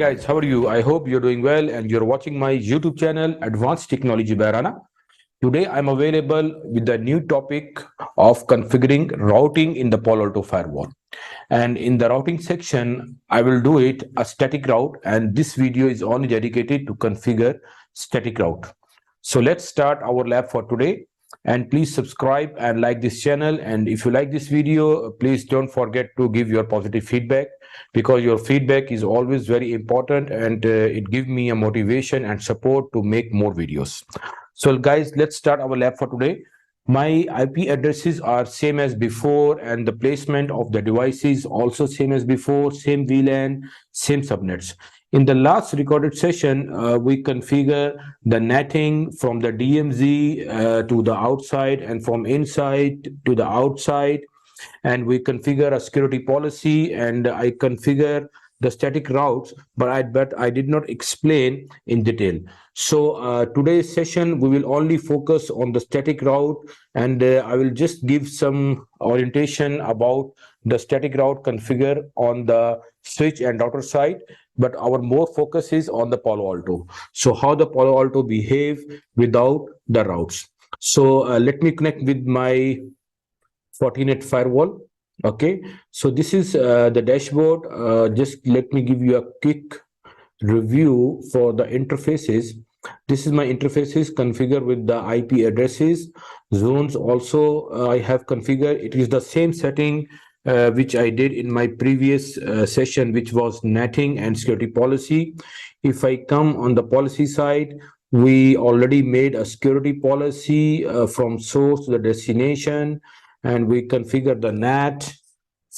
guys, how are you? I hope you're doing well and you're watching my YouTube channel Advanced Technology by Rana. Today I'm available with the new topic of configuring routing in the Paloalto firewall. And in the routing section, I will do it a static route, and this video is only dedicated to configure static route. So let's start our lab for today. And please subscribe and like this channel. And if you like this video, please don't forget to give your positive feedback, because your feedback is always very important, and it gives me a motivation and support to make more videos. So guys, let's start our lab for today. My IP addresses are same as before, and the placement of the devices also same as before, same VLAN, same subnets. In the last recorded session, we configure the netting from the DMZ to the outside and from inside to the outside. And we configure a security policy, and I configure the static routes, but I did not explain in detail. So today's session, we will only focus on the static route, and I will just give some orientation about the static route configure on the switch and router side. But our more focus is on the Paloalto. So how the Paloalto behave without the routes. So let me connect with my Fortinet firewall. Okay, so this is the dashboard. Just let me give you a quick review for the interfaces. This is my interfaces configured with the IP addresses. Zones also I have configured. It is the same setting which I did in my previous session, which was netting and security policy. If I come on the policy side, we already made a security policy from source to the destination, and we configure the NAT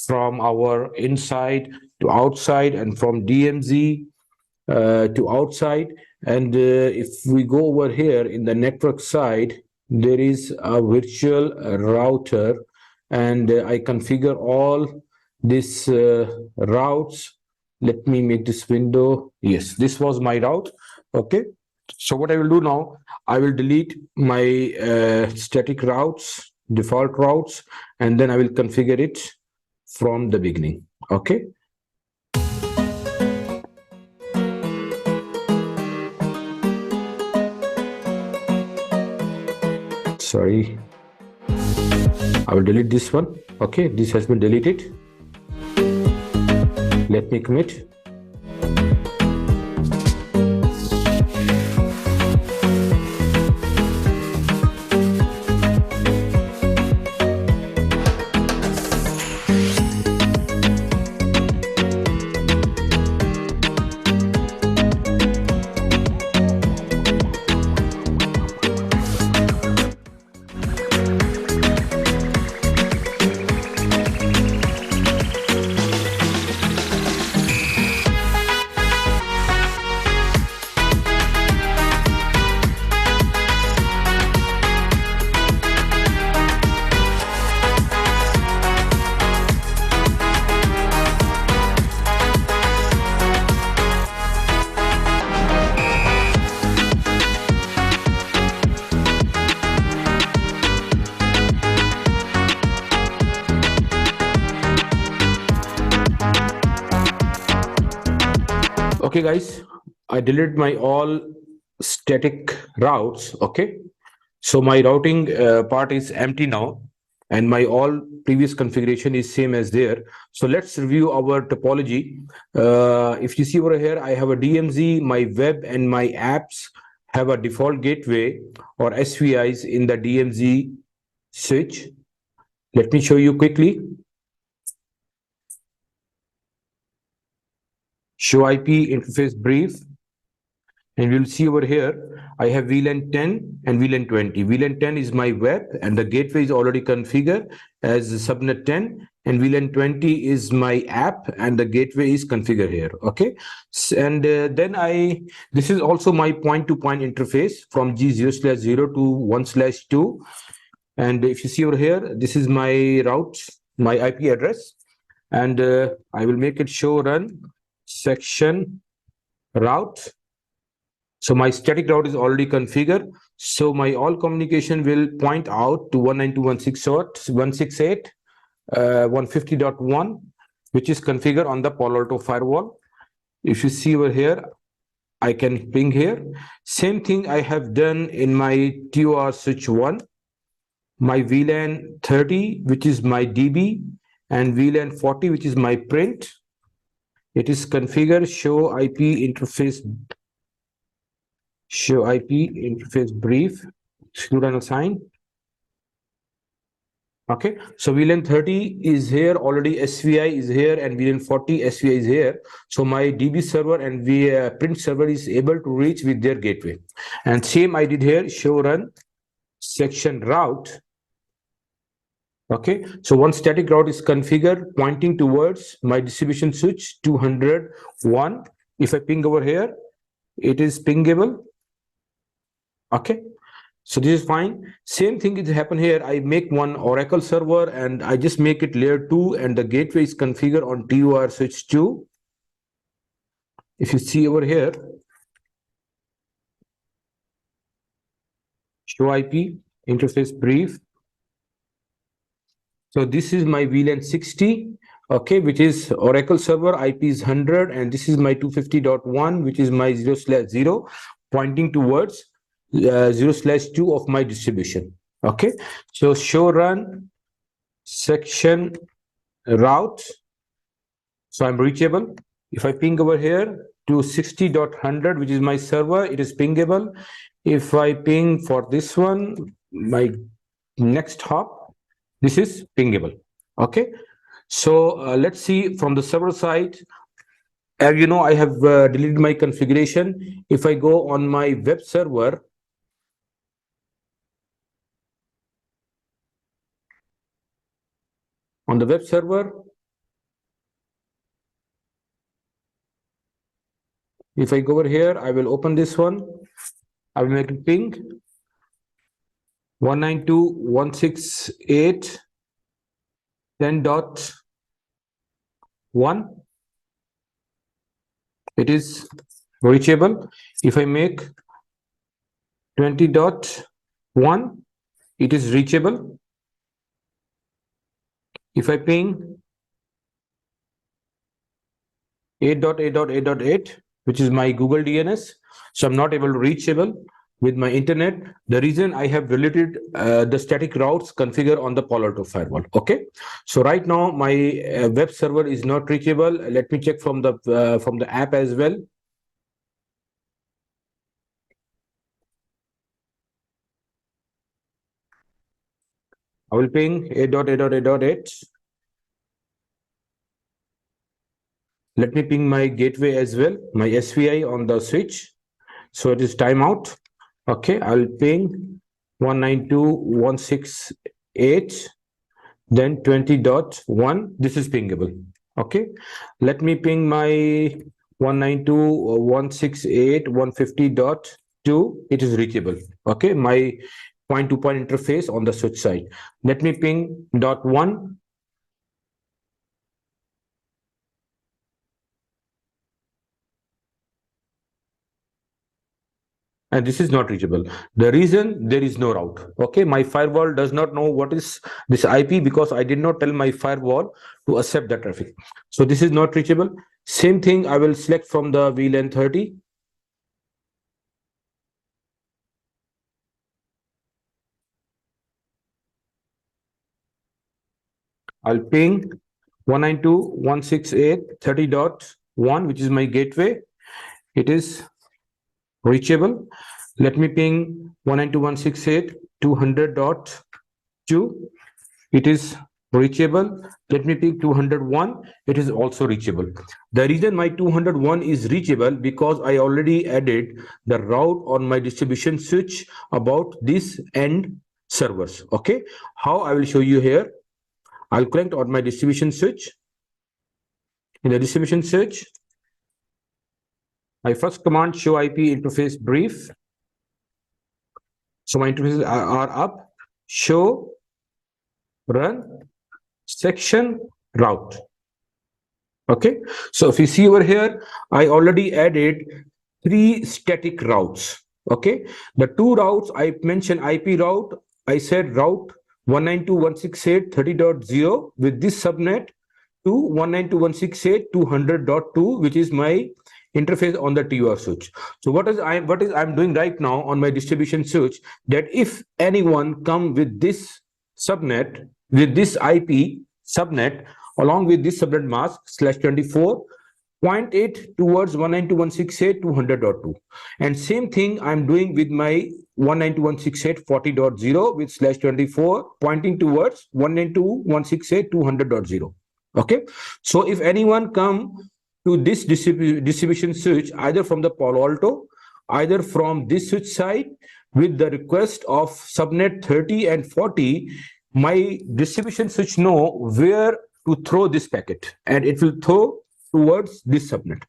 from our inside to outside and from DMZ to outside. And if we go over here in the network side, there is a virtual router, and I configure all these routes. Let me make this window. Yes, this was my route. Okay, so what I will do now, I will delete my static routes, default routes, and then I will configure it from the beginning. Okay. Sorry, I will delete this one. Okay, this has been deleted. Let me commit. Okay guys, I deleted my all static routes. Okay, so my routing part is empty now, and my all previous configuration is same as there. So let's review our topology. If you see over here, I have a DMZ, my web and my apps have a default gateway or SVIs in the DMZ switch. Let me show you quickly. Show IP interface brief, and we'll see over here I have VLAN 10 and VLAN 20. VLAN 10 is my web, and the gateway is already configured as subnet 10, and VLAN 20 is my app, and the gateway is configured here. Okay, and then this is also my point-to-point interface from G0/0 to 1/2. And if you see over here, this is my route, my IP address, and I will make it show run section route. So my static route is already configured. So my all communication will point out to 192.168.150.1, which is configured on the Paloalto firewall. If you see over here, I can ping here. Same thing I have done in my TOR switch 1, my VLAN 30, which is my DB, and VLAN 40, which is my print. It is configure show IP interface brief, exclude and assign. Okay, so VLAN 30 is here already, SVI is here, and VLAN 40 SVI is here. So my DB server and print server is able to reach with their gateway. And same I did here, show run section route. Okay, so one static route is configured pointing towards my distribution switch 201. If I ping over here, it is pingable. Okay, so this is fine. Same thing is happen here. I make one Oracle server and I just make it layer 2, and the gateway is configured on TOR switch 2. If you see over here, show IP interface brief. So this is my VLAN 60, okay, which is Oracle server, IP is 100, and this is my 250.1, which is my 0/0, pointing towards 0/2 of my distribution. Okay, so show run section route. So I'm reachable. If I ping over here to 60.100, which is my server, it is pingable. If I ping for this one, my next hop, this is pingable. Okay, so let's see from the server side. As you know, I have deleted my configuration. If I go on my web server, if I go over here, I will open this one. I will make it ping 192.168.10.1. It is reachable. If I make 20.1, it is reachable. If I ping 8.8.8.8, which is my Google DNS, so I'm not able to reachable with my internet. The reason I have deleted the static routes configured on the Paloalto firewall. Okay, so right now my web server is not reachable. Let me check from the app as well. I will ping 8.8.8.8. Let me ping my gateway as well, my SVI on the switch. So it is timeout. Okay, I'll ping 192.168, then 20.1. This is pingable. Okay, let me ping my 192.168.150.2. It is reachable. Okay, my point-to-point interface on the switch side. Let me ping .1. And this is not reachable. The reason, there is no route. Okay, my firewall does not know what is this IP because I did not tell my firewall to accept the traffic. So this is not reachable. Same thing, I will select from the VLAN 30. I'll ping 192.168.30.1, which is my gateway. It is reachable. Let me ping 192.168.200.2. It is reachable. Let me ping 201. It is also reachable. The reason my 201 is reachable because I already added the route on my distribution switch about this end servers. Okay, how I will show you here. I'll connect on my distribution switch. In the distribution switch, my first command show IP interface brief. So my interfaces are up. Show run section route. Okay, so if you see over here, I already added 3 static routes. Okay, the 2 routes I mentioned IP route, I said route 192.168.30.0 with this subnet to 192.168.200.2, which is my interface on the TUR switch. So what is I'm doing right now on my distribution switch, that if anyone come with this subnet, with this IP subnet along with this subnet mask /24, point it towards 192.168.200.2, and same thing I'm doing with my 192.168.40.0 with /24 pointing towards 192.168.200.0. Okay, so if anyone come to this distribution switch either from the Palo Alto, either from this switch side with the request of subnet 30 and 40, my distribution switch know where to throw this packet, and it will throw towards this subnet.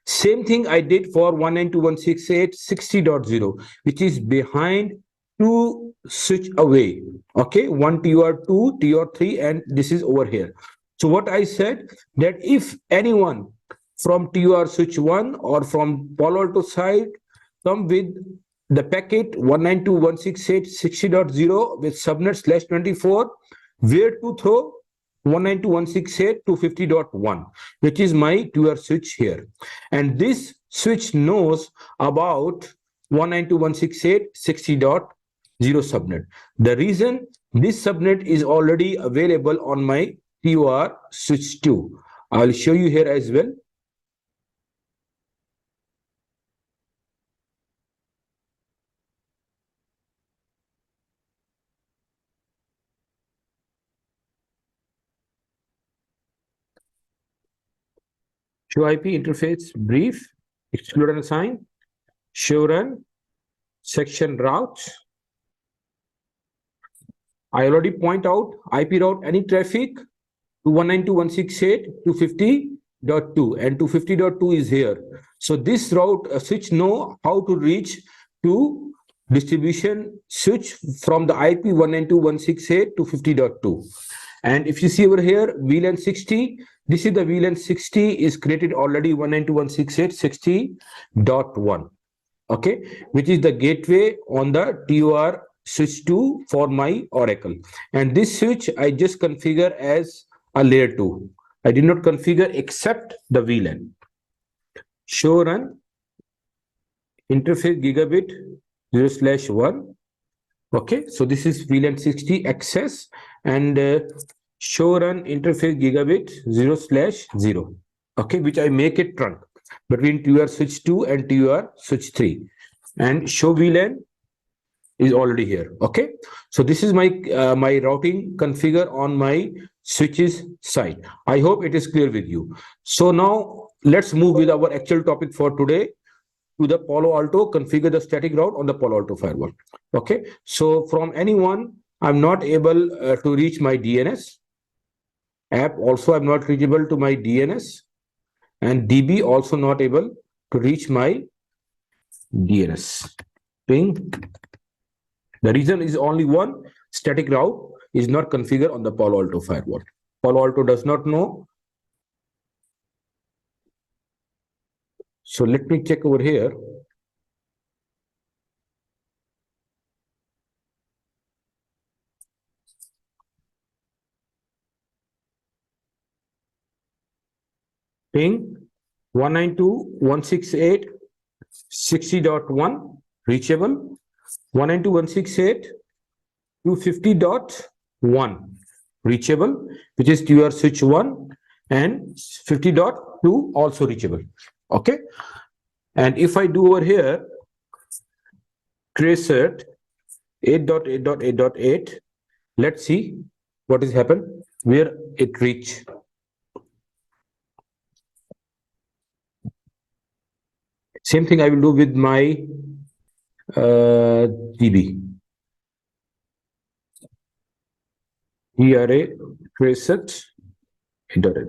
Same thing I did for 192.168.60.0, which is behind two switch away. Okay, one TUR2, TUR3, and this is over here. So what I said, that if anyone from TUR switch 1 or from Palo Alto side come with the packet 192.168.60.0 with subnet /24, where to throw 192.168.250.1, which is my TUR switch here. And this switch knows about 192.168.60.0 subnet. The reason this subnet is already available on my TUR switch 2. I'll show you here as well. Show IP interface brief, exclude and assign, show run, section route. I already point out IP route any traffic to 192.168.250.2, and 250.2 is here. So this route switch know how to reach to distribution switch from the IP 192.168.250.2. And if you see over here, VLAN 60, this is the VLAN 60 is created already 192.168.60.1. Okay, which is the gateway on the TUR switch 2 for my Oracle. And this switch I just configure as a layer 2. I did not configure except the VLAN. Show run interface gigabit 0/1. Okay, so this is VLAN 60 access, and show run interface gigabit 0/0. Okay, which I make it trunk between TUR switch 2 and TUR switch 3. And show VLAN is already here. Okay, so this is my my routing configure on my switches side. I hope it is clear with you. So now let's move with our actual topic for today, to the Palo Alto, configure the static route on the Palo Alto firewall. Okay, so from anyone, I'm not able to reach my DNS app. Also, I'm not reachable to my DNS, and DB also not able to reach my DNS. Ping. The reason is only one: static route is not configured on the Palo Alto firewall. Palo Alto does not know. So let me check over here. Ping 192.168.60.1 reachable, 192.168.250.1 reachable, which is TUR switch 1, and 50.2 also reachable. Okay, and if I do over here tracer 8.8.8.8, let's see what is happened, where it reach. Same thing I will do with my DB. ERA tracer 8.8.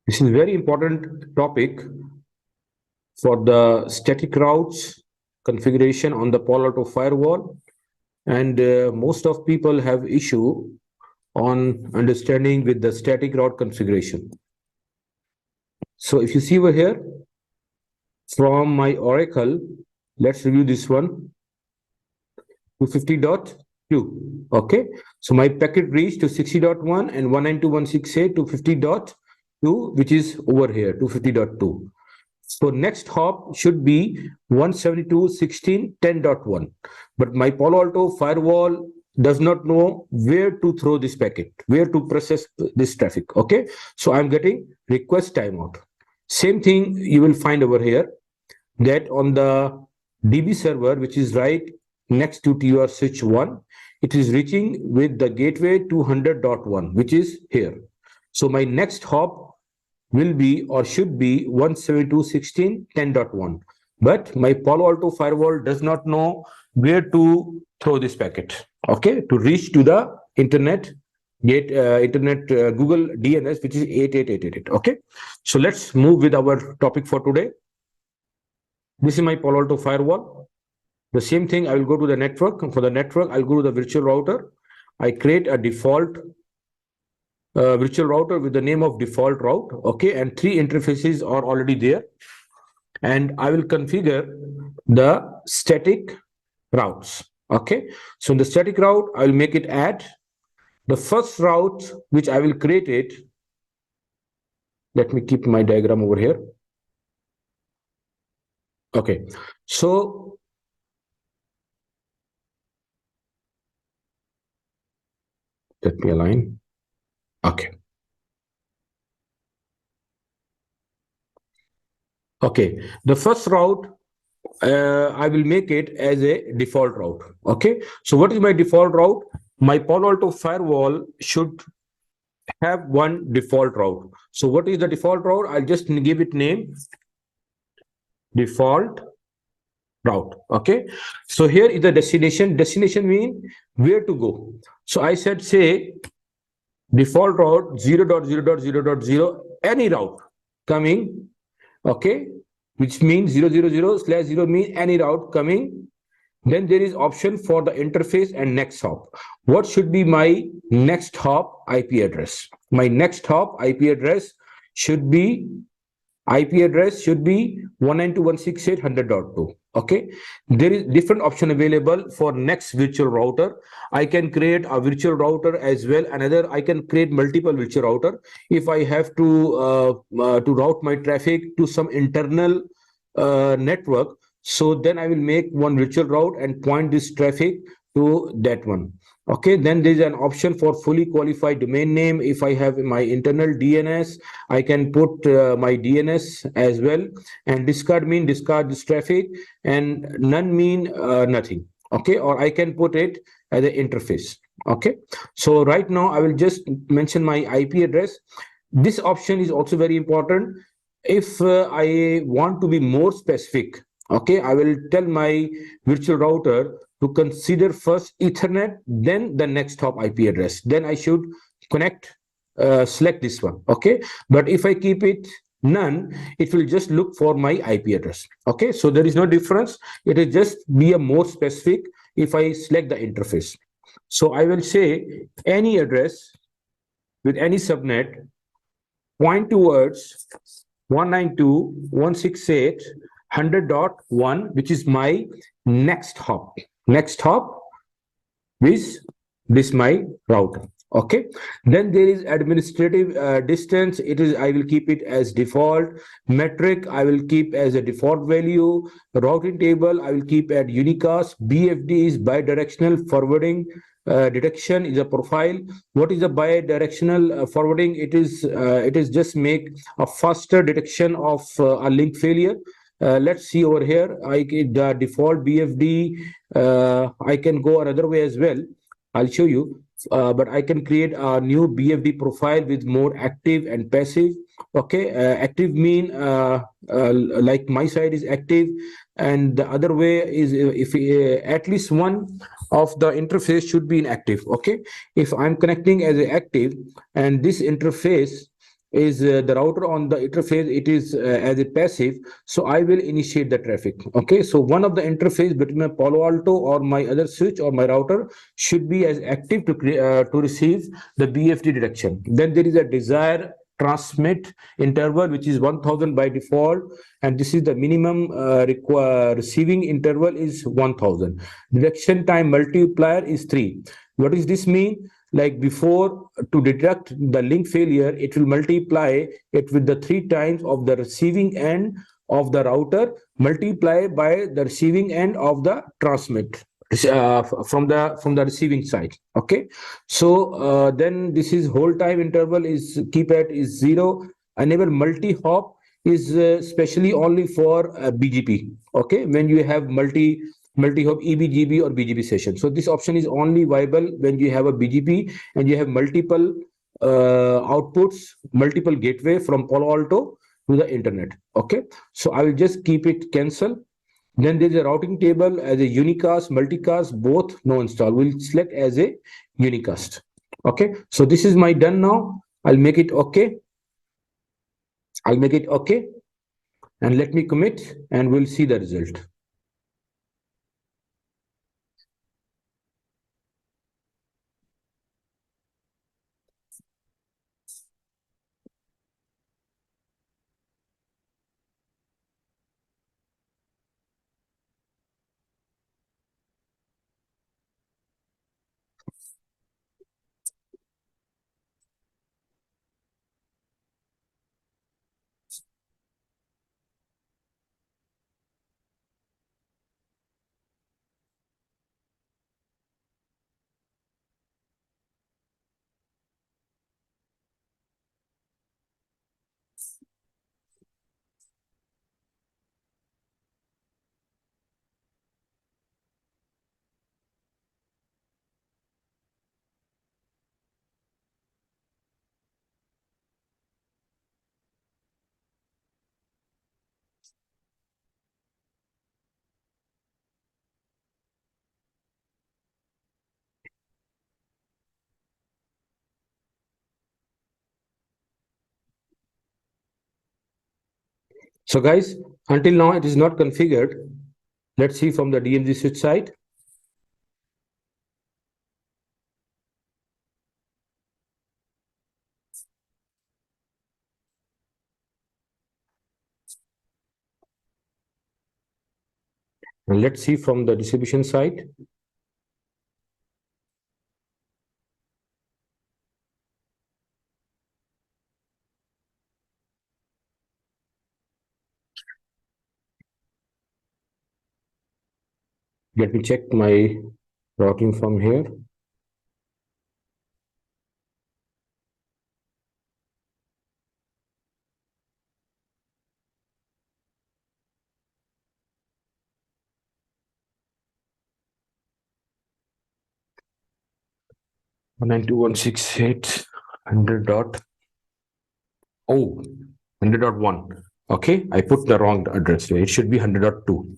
This is very important topic for the static routes configuration on the Palo Alto firewall, and most of people have issue on understanding with the static route configuration. So if you see over here from my Oracle, let's review this one. 250.2 2. Okay, so my packet reached to 60.1 and 192.168.250.2, which is over here 250.2. So next hop should be 172.16.10.1. But my Palo Alto firewall does not know where to throw this packet, where to process this traffic. Okay, so I'm getting request timeout. Same thing you will find over here, that on the DB server, which is right next to your switch 1, it is reaching with the gateway 200.1, which is here. So my next hop will be or should be 172.16.10.1. But my Palo Alto firewall does not know where to throw this packet, okay, to reach to the internet Google DNS, which is 88888. Okay, so let's move with our topic for today. This is my Palo Alto firewall. The same thing, I will go to the network. For the network, I'll go to the virtual router. I create a default virtual router with the name of default route. Okay, and 3 interfaces are already there. And I will configure the static routes. Okay, so in the static route, I will make it add. The first route which I will create it, let me keep my diagram over here. Okay, so let me align. Okay. Okay, the first route, I will make it as a default route. Okay, so what is my default route? My Palo Alto firewall should have one default route. So what is the default route? I'll just give it name default route. Okay, so here is the destination. Destination mean where to go. So I said, say default route 0.0.0.0, any route coming, okay, which means 0.0.0/0 means any route coming. Then there is option for the interface and next hop. What should be my next hop IP address? My next hop IP address should be 192.168.100.2. Okay, there is different option available for next virtual router. I can create a virtual router as well. Another, I can create multiple virtual router if I have to route my traffic to some internal network. So then I will make one virtual route and point this traffic to that one. Okay, then there's an option for fully qualified domain name. If I have my internal DNS, I can put my DNS as well. And discard mean discard this traffic, and none mean nothing. Okay, or I can put it as an interface. Okay, so right now I will just mention my IP address. This option is also very important. If I want to be more specific, okay, I will tell my virtual router to consider first Ethernet, then the next hop IP address. Then I should select this one. Okay, but if I keep it none, it will just look for my IP address. Okay, so there is no difference. It will just be a more specific if I select the interface. So I will say any address with any subnet point towards 192.168.100.1, which is my next hop. Next hop is this my router. Okay, then there is administrative distance. It is, I will keep it as default. Metric I will keep as a default value. Routing table I will keep at unicast. BFD is bidirectional forwarding. Detection is a profile. What is a bidirectional forwarding? It is just make a faster detection of a link failure. Let's see over here. The default BFD. I can go another way as well. I'll show you. But I can create a new BFD profile with more active and passive. Okay, active mean like my side is active, and the other way is if at least one of the interface should be inactive. Okay, if I'm connecting as a active and this interface is the router on the interface, it is as a passive, so I will initiate the traffic. Okay, so one of the interface between my Palo Alto or my other switch or my router should be as active to receive the BFD detection. Then there is a desired transmit interval, which is 1000 by default, and this is the minimum receiving interval is 1000. Detection time multiplier is 3. What does this mean? Like before, to detect the link failure, it will multiply it with the 3 times of the receiving end of the router, multiply by the receiving end of the transmit from the receiving side. Okay, so then this is whole time interval is keep at is 0. Enable multi hop is specially only for BGP. Okay, when you have multi-hop EBGB or BGP session. So this option is only viable when you have a BGP and you have multiple outputs, multiple gateway from Paloalto to the internet. Okay, so I will just keep it cancel. Then there's a routing table as a unicast, multicast, both no install. We'll select as a unicast. Okay, so this is my done now. I'll make it okay. I'll make it okay. And let me commit and we'll see the result. So guys, until now it is not configured. Let's see from the DMZ switch side. And let's see from the distribution side. Let me check my routing from here. One nine two one six eight hundred dot. Oh, 100.1. Okay, I put the wrong address here. It should be 100.2.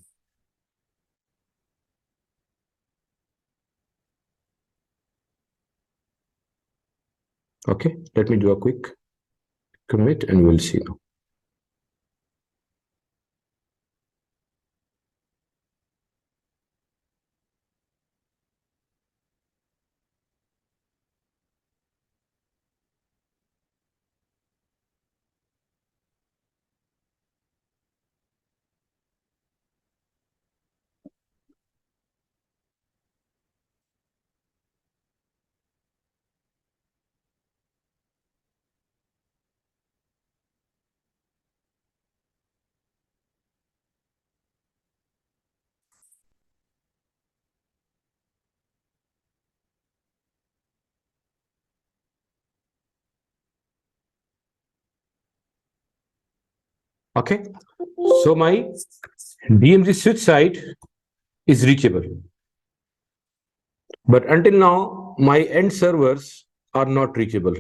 Okay, let me do a quick commit and we'll see now. Okay, so my DMZ switch side is reachable. But until now, my end servers are not reachable.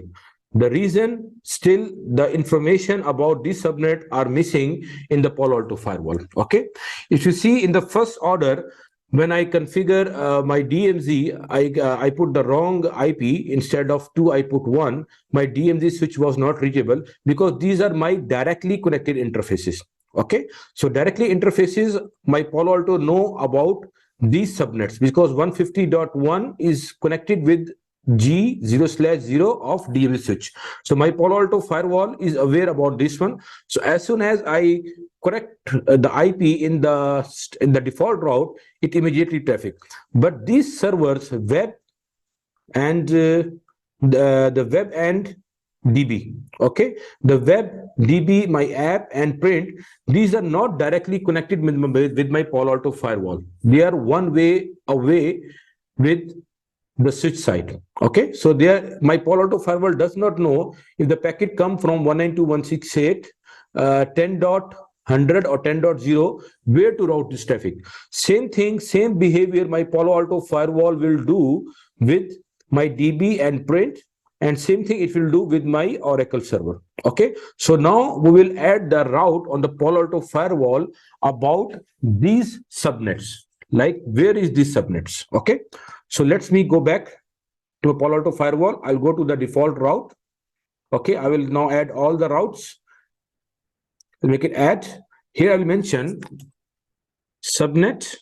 The reason still the information about this subnet are missing in the Paloalto firewall. Okay, if you see in the first order, when I configure my DMZ, I put the wrong IP. Instead of 2, I put 1. My DMZ switch was not reachable because these are my directly connected interfaces. Okay, so directly interfaces, my Paloalto know about these subnets because 150.1 is connected with G0/0 of DMZ switch. So my Palo Alto firewall is aware about this one. So as soon as I correct the IP in the default route, it immediately traffic. But these servers, web and the web and DB, okay, the web, DB, my app and print, these are not directly connected with my Palo Alto firewall. They are one way away with the switch side. Okay, so there my Palo Alto firewall does not know if the packet come from 192.168 10.100 or 10.0, where to route this traffic. Same thing, same behavior my Palo Alto firewall will do with my DB and print, and same thing it will do with my Oracle server. Okay, so now we will add the route on the Palo Alto firewall about these subnets, like where is this subnets. Okay, so let's me go back to a Palo Alto firewall. I'll go to the default route. Okay, I will now add all the routes. I'll make it add. Here I will mention subnet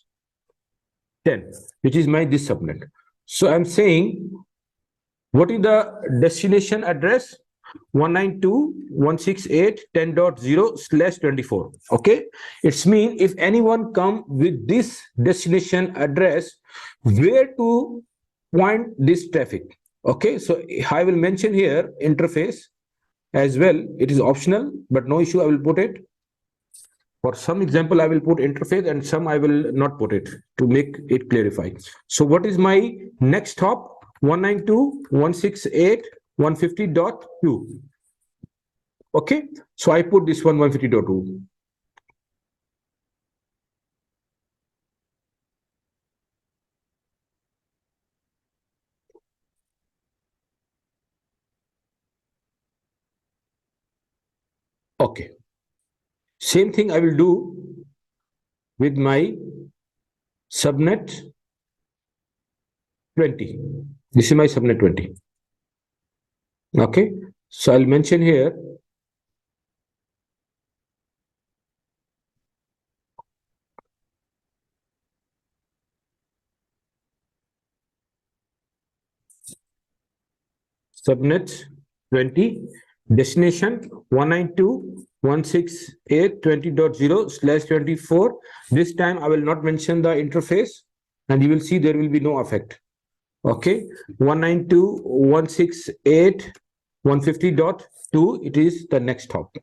10, which is my this subnet. So I'm saying, what is the destination address? 192.168.10.0/24. Okay, it's mean if anyone come with this destination address, where to point this traffic. Okay, so I will mention here interface as well. It is optional, but no issue, I will put it. For some example, I will put interface and some I will not put it to make it clarify. So what is my next hop? 192.168.150.2. Okay, so I put this one 150.2. Okay, same thing I will do with my subnet 20. This is my subnet 20. Okay, so I'll mention here subnet 20, destination 192.168.20.0/24. This time I will not mention the interface, and you will see there will be no effect. Okay, 192.168.150.2, it is the next hop.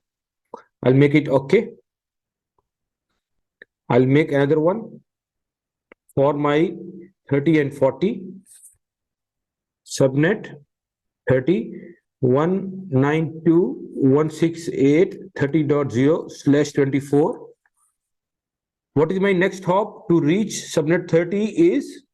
I'll make it okay. I'll make another one for my 30 and 40. Subnet 30, 192.168.30.0/24. What is my next hop to reach subnet 30 is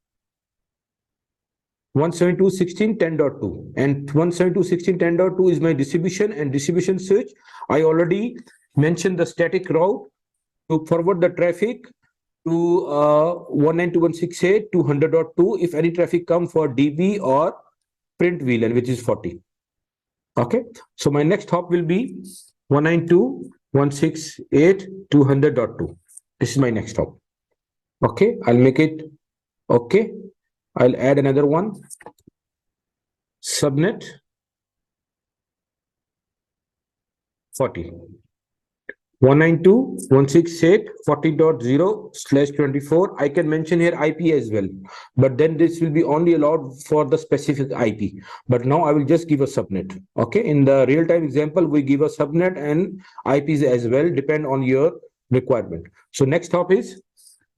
172.16.10.2, and 172.16.10.2 is my distribution and distribution switch. I already mentioned the static route to forward the traffic to 192.168 to 100.2 if any traffic come for DB or print VLAN, which is 40. Okay, so my next hop will be 192.168 to 100.2. This is my next hop. Okay, I'll make it okay. I'll add another one, subnet 40, 192.168.40.0/24. I can mention here IP as well, but then this will be only allowed for the specific IP. But now I will just give a subnet. Okay, in the real-time example, we give a subnet and IPs as well, depend on your requirement. So next hop is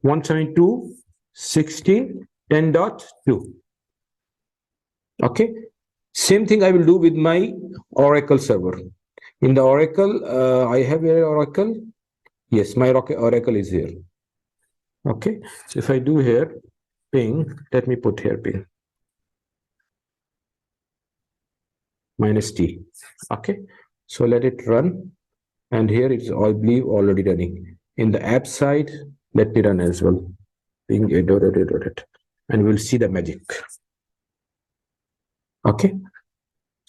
172.16.10.2. Okay, same thing I will do with my Oracle server. In the Oracle, I have a Oracle. Yes, my Oracle is here. Okay, so if I do here ping, let me put here ping -t. Okay, so let it run, and here it's, I believe, already running. In the app side, let me run as well. Ping it, and we'll see the magic. Okay,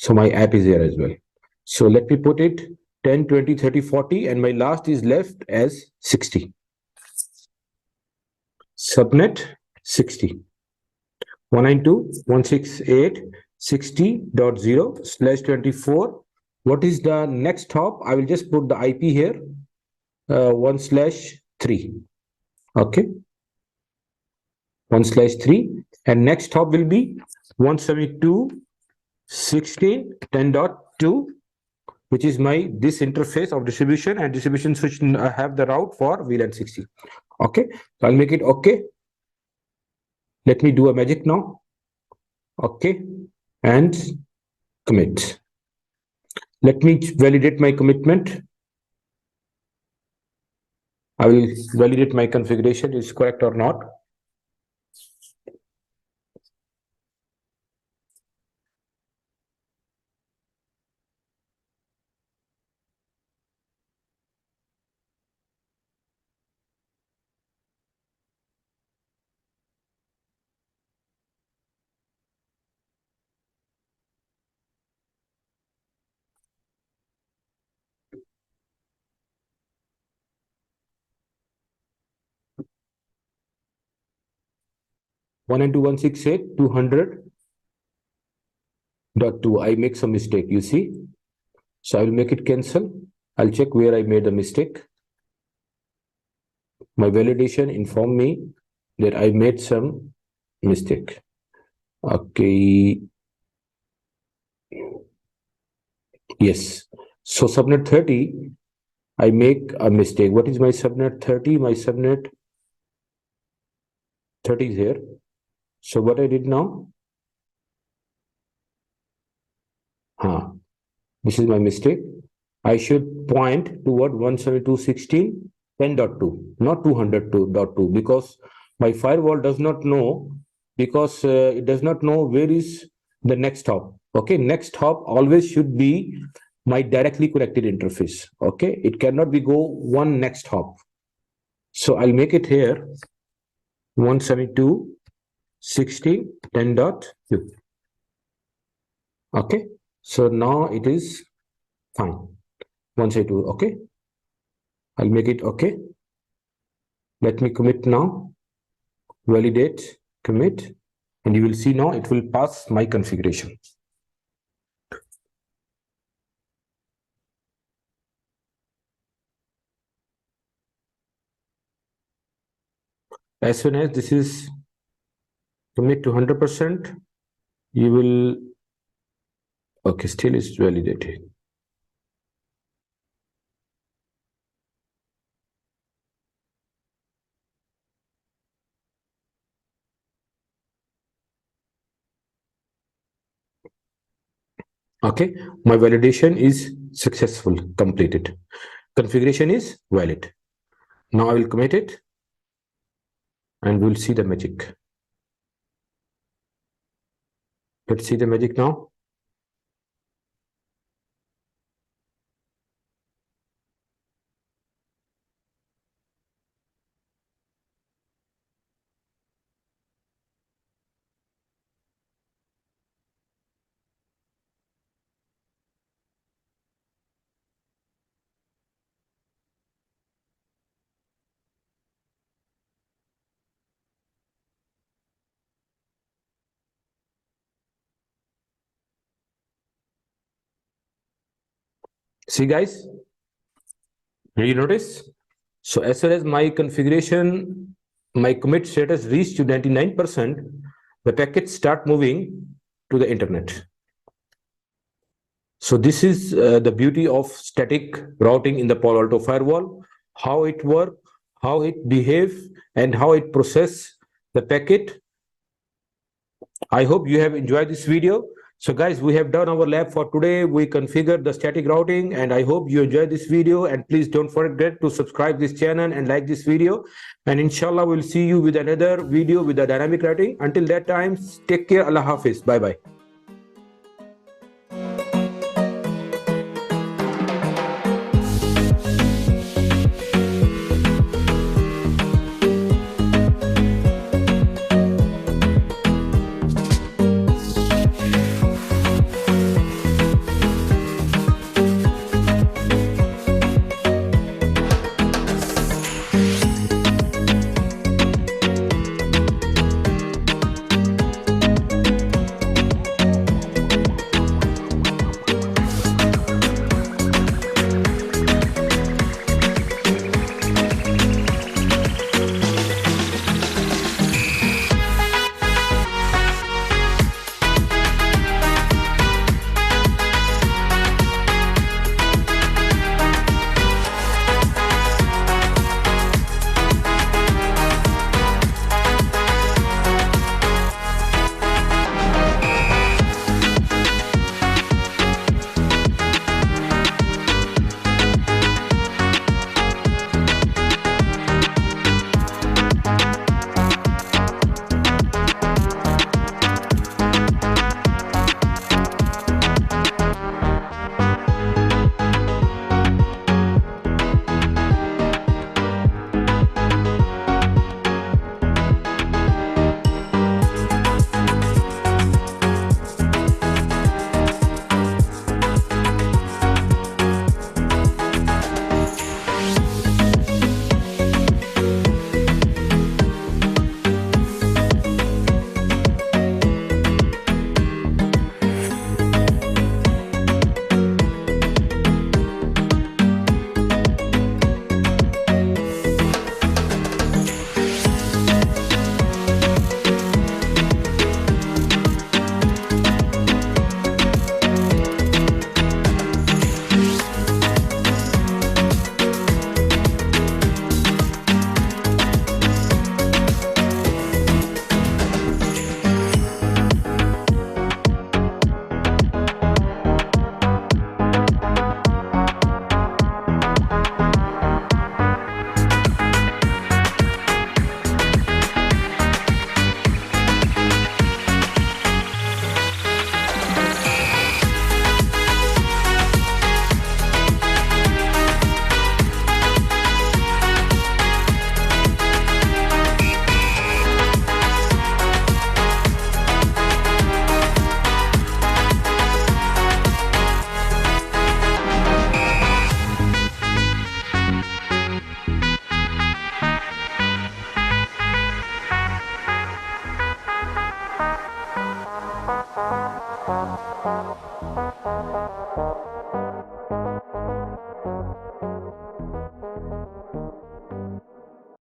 so my app is here as well. So let me put it 10, 20, 30, 40, and my last is left as 60. Subnet 60. 192.168 160.0/24. What is the next hop? I will just put the IP here, 1/3. Okay, 1/3, and next hop will be 172.16.10.2, which is my this interface of distribution, and distribution should have the route for VLAN 60. Okay, so I'll make it okay. Let me do a magic now. Okay, and commit. Let me validate my commitment. I will validate my configuration is correct or not. One and 2.168.200.2. I make some mistake, you see. So I will make it cancel. I'll check where I made the mistake. My validation informed me that I made some mistake. Okay. Yes. So subnet 30, I make a mistake. What is my subnet 30? My subnet 30 is here. So what I did now? This is my mistake. I should point toward 172.16.10.2, not 200.2, because my firewall does not know, because it does not know where is the next hop. Okay, next hop always should be my directly connected interface. Okay, it cannot be go one next hop. So I'll make it here 172.16.10.2. Okay, so now it is fine. 172. Okay, I'll make it okay. Let me commit now. Validate, commit, and you will see now it will pass my configuration. As soon as this is commit to 100%, you will, okay, still is validated. Okay, my validation is successful, completed. Configuration is valid. Now I will commit it and we'll see the magic. Let's see the magic now. See guys, did you notice? So as soon as my configuration, my commit status reached to 99%, the packets start moving to the internet. So this is the beauty of static routing in the Paloalto firewall, how it works, how it behaves, and how it processes the packet. I hope you have enjoyed this video. So guys, we have done our lab for today. We configured the static routing, and I hope you enjoyed this video. And please don't forget to subscribe this channel and like this video. And inshallah, we'll see you with another video with the dynamic routing. Until that time, take care. Allah Hafiz. Bye-bye.